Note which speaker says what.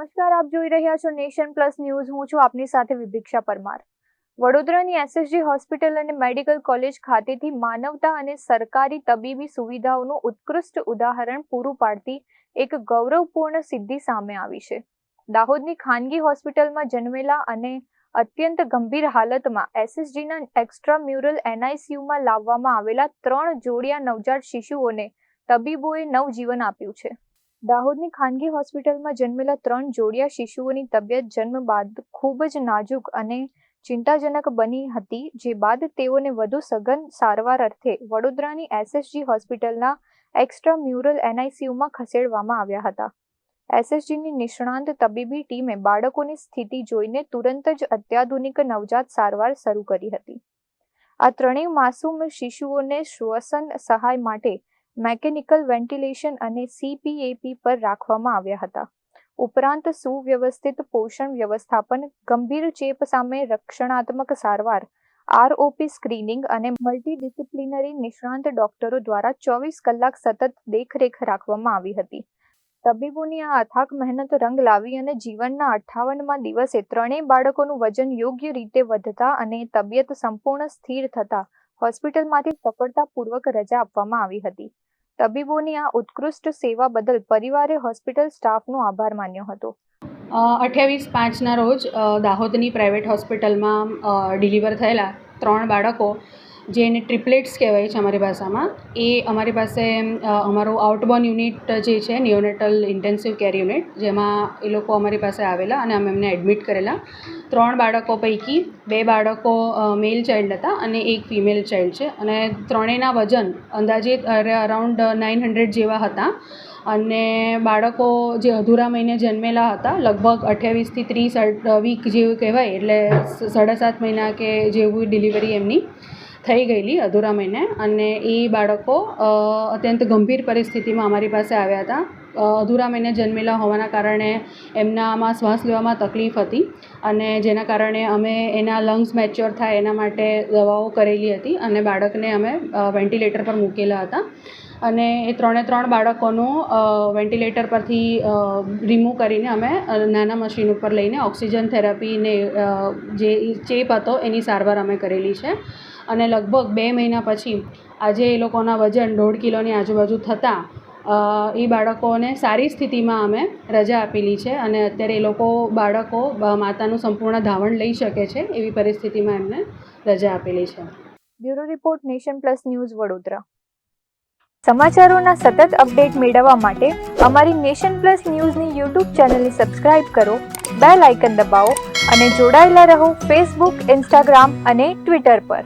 Speaker 1: નમસ્કાર, આપ જોઈ રહ્યા છો નેશન પ્લસ ન્યૂઝ. હું છું આપની સાથે વિભિક્ષા પરમાર. વડોદરાની એસએસજી હોસ્પિટલ અને મેડિકલ કોલેજ ખાતેથી માનવતા અને સરકારી તબીબી સુવિધાઓનું ઉત્કૃષ્ટ ઉદાહરણ પૂરું પાડતી એક ગૌરવપૂર્ણ સિદ્ધિ સામે આવી છે. દાહોદની ખાનગી હોસ્પિટલમાં જન્મેલા અને અત્યંત ગંભીર હાલતમાં એસએસજીના એક્સ્ટ્રામ્યુરલ એનઆઈસીયુમાં લાવવામાં આવેલા 3 જોડિયા નવજાત શિશુઓને તબીબોએ નવજીવન આપ્યું છે. દાહોદની ખાનગી હોસ્પિટલમાં જન્મેલા 3 જોડિયા શિશુઓની તબિયત જન્મ બાદ ખૂબ જ નાજુક અને ચિંતાજનક બની હતી, જે બાદ તેઓને વધુ સઘન સારવાર અર્થે વડોદરાની એસએસજી હોસ્પિટલના એક્સ્ટ્રામ્યુરલ એનઆઈસીયુમાં ખસેડવામાં આવ્યા હતા. એસએસજીની નિષ્ણાંત તબીબી ટીમે બાળકોની સ્થિતિ જોઈને તુરંત જ અત્યાધુનિક નવજાત સારવાર શરૂ કરી હતી. આ 3 માસૂમ શિશુઓને શ્વસન સહાય માટે મેકેનિકલ વેન્ટિલેશન અને CPAP પર રાખવામાં આવ્યા હતા. ઉપરાંત સુવ્યવસ્થિત પોષણ વ્યવસ્થાપન, ગંભીર ચેપ સામે રક્ષણાત્મક સારવાર, ROP સ્ક્રીનિંગ અને મલ્ટીડિસિપ્લિનરી નિષ્ણાંત ડોક્ટરો દ્વારા 24 કલાક સતત દેખરેખ રાખવામાં આવી હતી. તબીબોની આ અથાગ મહેનત રંગ લાવી અને જીવનના 58મા દિવસે 3 બાળકોનું વજન યોગ્ય રીતે વધતા અને તબિયત સંપૂર્ણ સ્થિર થતા હોસ્પિટલમાંથી સફળતાપૂર્વક રજા આપવામાં આવી હતી. તબીબોની આ ઉત્કૃષ્ટ સેવા બદલ પરિવારે હોસ્પિટલ સ્ટાફનો આભાર માન્યો હતો.
Speaker 2: 28/5ના રોજ દાહોદની પ્રાઇવેટ હોસ્પિટલમાં ડિલિવર થયેલા 3 બાળકો, જેને ટ્રિપલેટ્સ કહેવાય છે અમારી ભાષામાં, એ અમારી પાસે અમારું આઉટબોર્ન યુનિટ જે છે, નિયોનેટલ ઇન્ટેન્સિવ કેર યુનિટ, જેમાં એ લોકો અમારી પાસે આવેલા અને અમે એમને એડમિટ કરેલા. 3 બાળકો પૈકી 2 બાળકો મેલ ચાઇલ્ડ હતા અને 1 ફિમેલ ચાઇલ્ડ છે, અને ત્રણેયના વજન અંદાજિત અરાઉન્ડ 900 જેવા હતા. અને બાળકો જે અધૂરા મહિને જન્મેલા હતા, લગભગ 28 થી 30 વીક જેવું કહેવાય, એટલે 7.5 મહિના કે જેવું ડિલિવરી એમની થઈ ગયેલી અધૂરા મહિને. અને એ બાળકો અત્યંત ગંભીર પરિસ્થિતિમાં અમારી પાસે આવ્યા હતા. અધૂરા મહિને જન્મેલા હોવાના કારણે એમનામાં શ્વાસ લેવામાં તકલીફ હતી, અને જેના કારણે અમે એના લંગ્સ મેચ્યોર થાય એના માટે દવાઓ કરેલી હતી અને બાળકને અમે વેન્ટિલેટર પર મૂકેલા હતા. અને એ 3 બાળકોનું વેન્ટિલેટર પરથી રિમૂવ કરીને અમે નાના મશીન ઉપર લઈને ઓક્સિજન થેરાપીને જે ચેપ હતો એની સારવાર અમે કરેલી છે. અને લગભગ 2 મહિના પછી આજે એ લોકોના વજન 1.5 કિલોની આજુબાજુ થતાં એ બાળકોને સારી સ્થિતિમાં અમે રજા આપેલી છે, અને અત્યારે એ બાળકો માતાનું સંપૂર્ણ ધાવણ લઈ શકે છે એવી પરિસ્થિતિમાં એમને રજા આપેલી છે.
Speaker 1: Bureau report, Nation Plus News, Vadodara. સમાચારોના સતત અપડેટ મેળવવા માટે અમારી નેશન પ્લસ ન્યૂઝની YouTube ચેનલને સબસ્ક્રાઇબ કરો, બેલ આઇકન દબાવો અને જોડાયેલા રહો Facebook, Instagram અને Twitter પર.